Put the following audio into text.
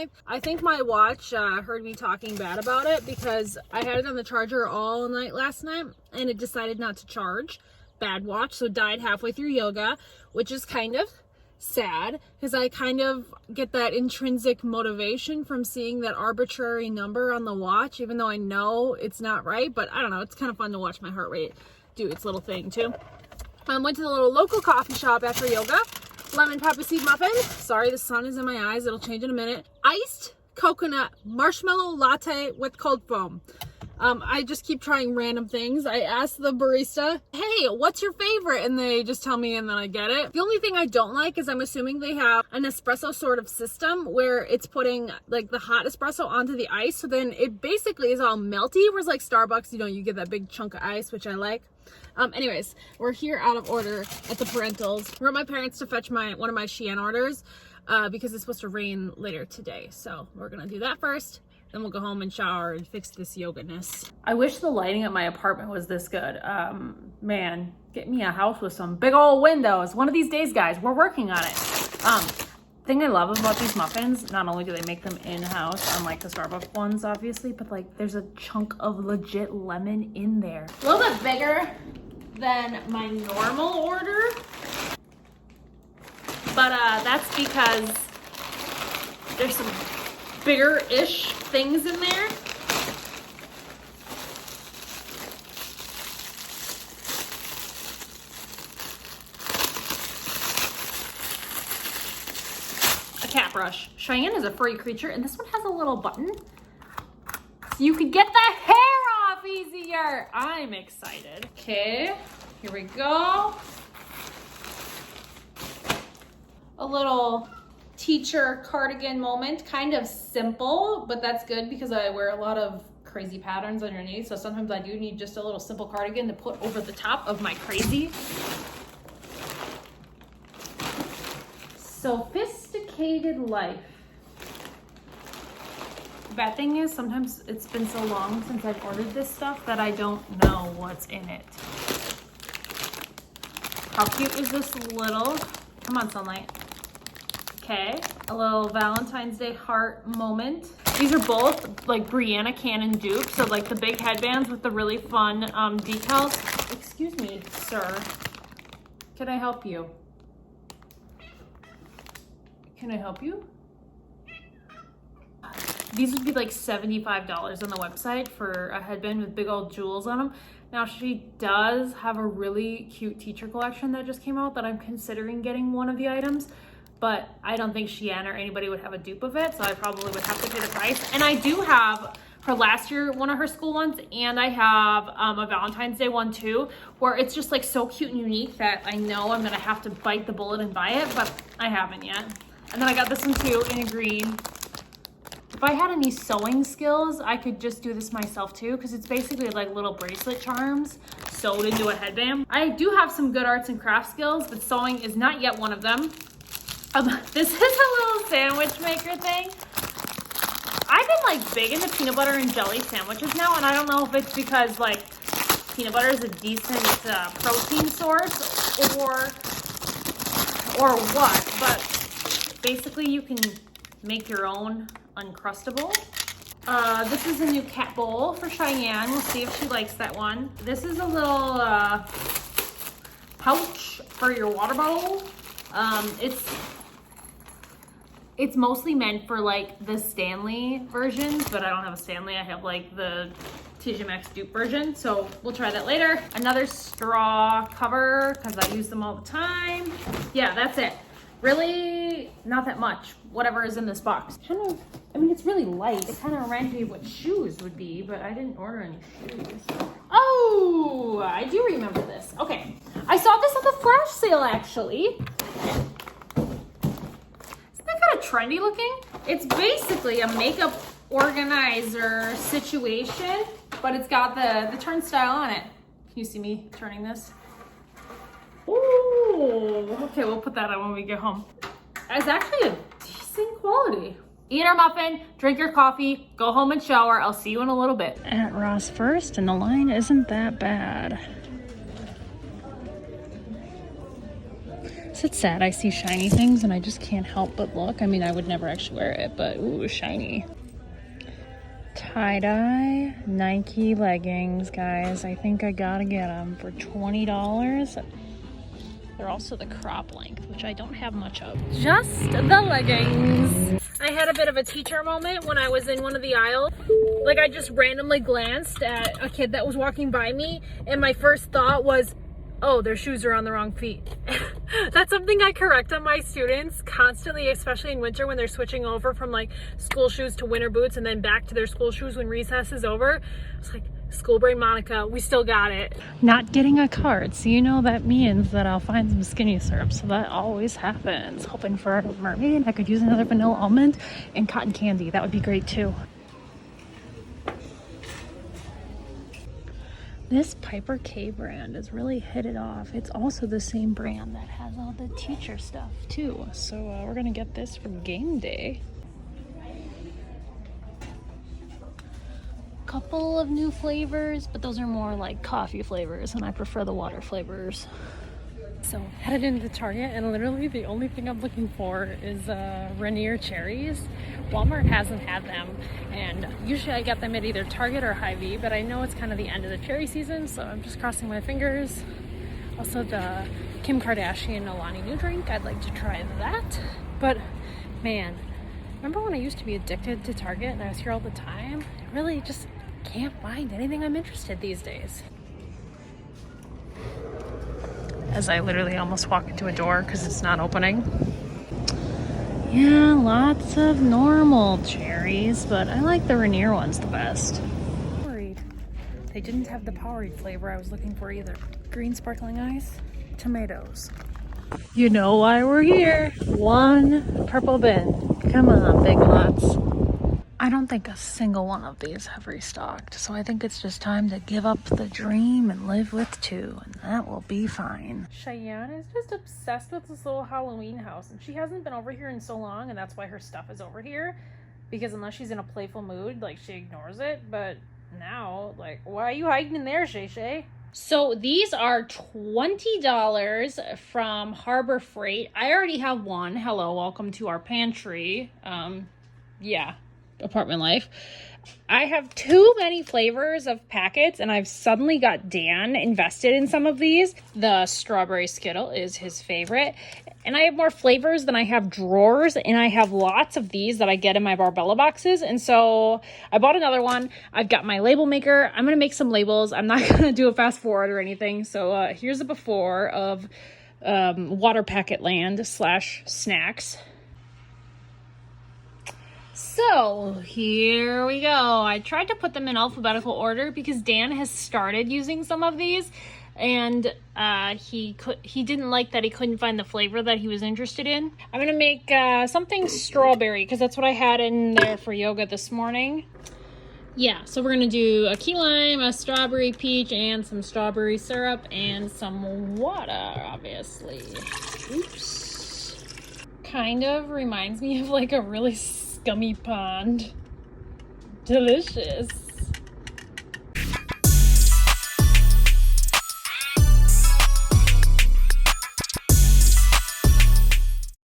night. I think my watch heard me talking bad about it because I had it on the charger all night last night and it decided not to charge. Bad watch, so died halfway through yoga, which is kind of sad because I kind of get that intrinsic motivation from seeing that arbitrary number on the watch, even though I know it's not right. But I don't know, it's kind of fun to watch my heart rate do its little thing too. Went to the little local coffee shop after yoga. Lemon pepper seed muffin. Sorry, the sun is in my eyes. It'll change in a minute. Iced coconut marshmallow latte with cold foam. I just keep trying random things. I asked the barista, hey, what's your favorite? And they just tell me and then I get it. The only thing I don't like is I'm assuming they have an espresso sort of system where it's putting like the hot espresso onto the ice. So then it basically is all melty. Whereas like Starbucks, you know, you get that big chunk of ice, which I like. Anyways, we're here out of order at the parentals. We're at my parents to fetch one of my Shein orders because it's supposed to rain later today. So we're gonna do that first. Then we'll go home and shower and fix this yoga-ness. I wish the lighting at my apartment was this good. Man, get me a house with some big old windows. One of these days, guys, we're working on it. Thing I love about these muffins, not only do they make them in-house, unlike the Starbucks ones, obviously, but like there's a chunk of legit lemon in there. A little bit bigger than my normal order, but that's because there's some bigger-ish things in there. A cat brush. Cheyenne is a furry creature, and this one has a little button so you can get the hair off easier. I'm excited. Okay, here we go. A little teacher cardigan moment, kind of simple, but that's good because I wear a lot of crazy patterns underneath, so sometimes I do need just a little simple cardigan to put over the top of my crazy. Sophisticated life. The bad thing is sometimes it's been so long since I've ordered this stuff that I don't know what's in it. How cute is this little, come on sunlight. Okay, a little Valentine's Day heart moment. These are both like Brianna Cannon dupes, so like the big headbands with the really fun decals. Excuse me, sir. Can I help you? Can I help you? These would be like $75 on the website for a headband with big old jewels on them. Now she does have a really cute teacher collection that just came out that I'm considering getting one of the items. But I don't think Shein or anybody would have a dupe of it, so I probably would have to pay the price. And I do have her last year, one of her school ones, and I have a Valentine's Day one too, where it's just like so cute and unique that I know I'm gonna have to bite the bullet and buy it, but I haven't yet. And then I got this one too in a green. If I had any sewing skills, I could just do this myself too, because it's basically like little bracelet charms sewed into a headband. I do have some good arts and crafts skills, but sewing is not yet one of them. This is a little sandwich maker thing. I've been like big into peanut butter and jelly sandwiches now, and I don't know if it's because like peanut butter is a decent protein source or what, but basically you can make your own Uncrustable. This is a new cat bowl for Cheyenne. We'll see if she likes that one. This is a little pouch for your water bottle. It's mostly meant for like the Stanley versions, but I don't have a Stanley. I have like the TJ Maxx dupe version, so we'll try that later. Another straw cover because I use them all the time. Yeah, that's it. Really not that much, whatever is in this box. Kind of, I mean, it's really light. It kind of reminds me of what shoes would be, but I didn't order any shoes. Oh, I do remember this. Okay, I saw this at the flash sale actually. Kind of trendy looking. It's basically a makeup organizer situation, but it's got the turnstile on it. Can you see me turning this? Ooh, okay, we'll put that on when we get home. It's actually a decent quality. Eat our muffin, drink your coffee, go home and shower. I'll see you in a little bit. At Ross first, and the line isn't that bad. It's sad I see shiny things and I just can't help but look. I mean, I would never actually wear it, but ooh, shiny. Tie-dye Nike leggings, guys. I think I gotta get them for $20. They're also the crop length, which I don't have much of. Just the leggings. I had a bit of a teacher moment when I was in one of the aisles. Like, I just randomly glanced at a kid that was walking by me, and my first thought was, oh, their shoes are on the wrong feet. That's something I correct on my students constantly, especially in winter when they're switching over from like school shoes to winter boots and then back to their school shoes when recess is over. It's like, school brain Monica, we still got it. Not getting a card, so you know that means that I'll find some skinny syrup, so that always happens. Hoping for a mermaid. I could use another vanilla almond and cotton candy. That would be great too. This Piper K brand has really hit it off. It's also the same brand that has all the teacher stuff too. So we're gonna get this for game day. Couple of new flavors, but those are more like coffee flavors and I prefer the water flavors. So headed into Target and literally the only thing I'm looking for is Rainier cherries. Walmart hasn't had them and usually I get them at either Target or Hy-Vee, but I know it's kind of the end of the cherry season, so I'm just crossing my fingers. Also the Kim Kardashian Alani Nu drink, I'd like to try that. But man, remember when I used to be addicted to Target and I was here all the time? I really just can't find anything I'm interested these days. As I literally almost walk into a door because it's not opening. Yeah, lots of normal cherries, but I like the Rainier ones the best. Worried. They didn't have the Powerade flavor I was looking for either. Green sparkling ice, tomatoes. You know why we're here. One purple bin. Come on, Big Lots. I don't think a single one of these have restocked, so I think it's just time to give up the dream and live with two, and that will be fine. Cheyenne is just obsessed with this little Halloween house, and she hasn't been over here in so long, and that's why her stuff is over here, because unless she's in a playful mood, like, she ignores it, but now, like, why are you hiding in there, Shay Shay? So these are $20 from Harbor Freight. I already have one. Hello, welcome to our pantry. Yeah. Apartment life. I have too many flavors of packets and I've suddenly got Dan invested in some of these. The strawberry Skittle is his favorite. And I have more flavors than I have drawers, and I have lots of these that I get in my Barbella boxes. And so I bought another one. I've got my label maker. I'm going to make some labels. I'm not going to do a fast forward or anything. So here's a before of Water Packet Land / snacks. So here we go. I tried to put them in alphabetical order because Dan has started using some of these, and he didn't like that he couldn't find the flavor that he was interested in. I'm gonna make something strawberry because that's what I had in there for yoga this morning. Yeah, so we're gonna do a key lime, a strawberry peach, and some strawberry syrup and some water, obviously. Oops. Kind of reminds me of like a really scummy pond. Delicious.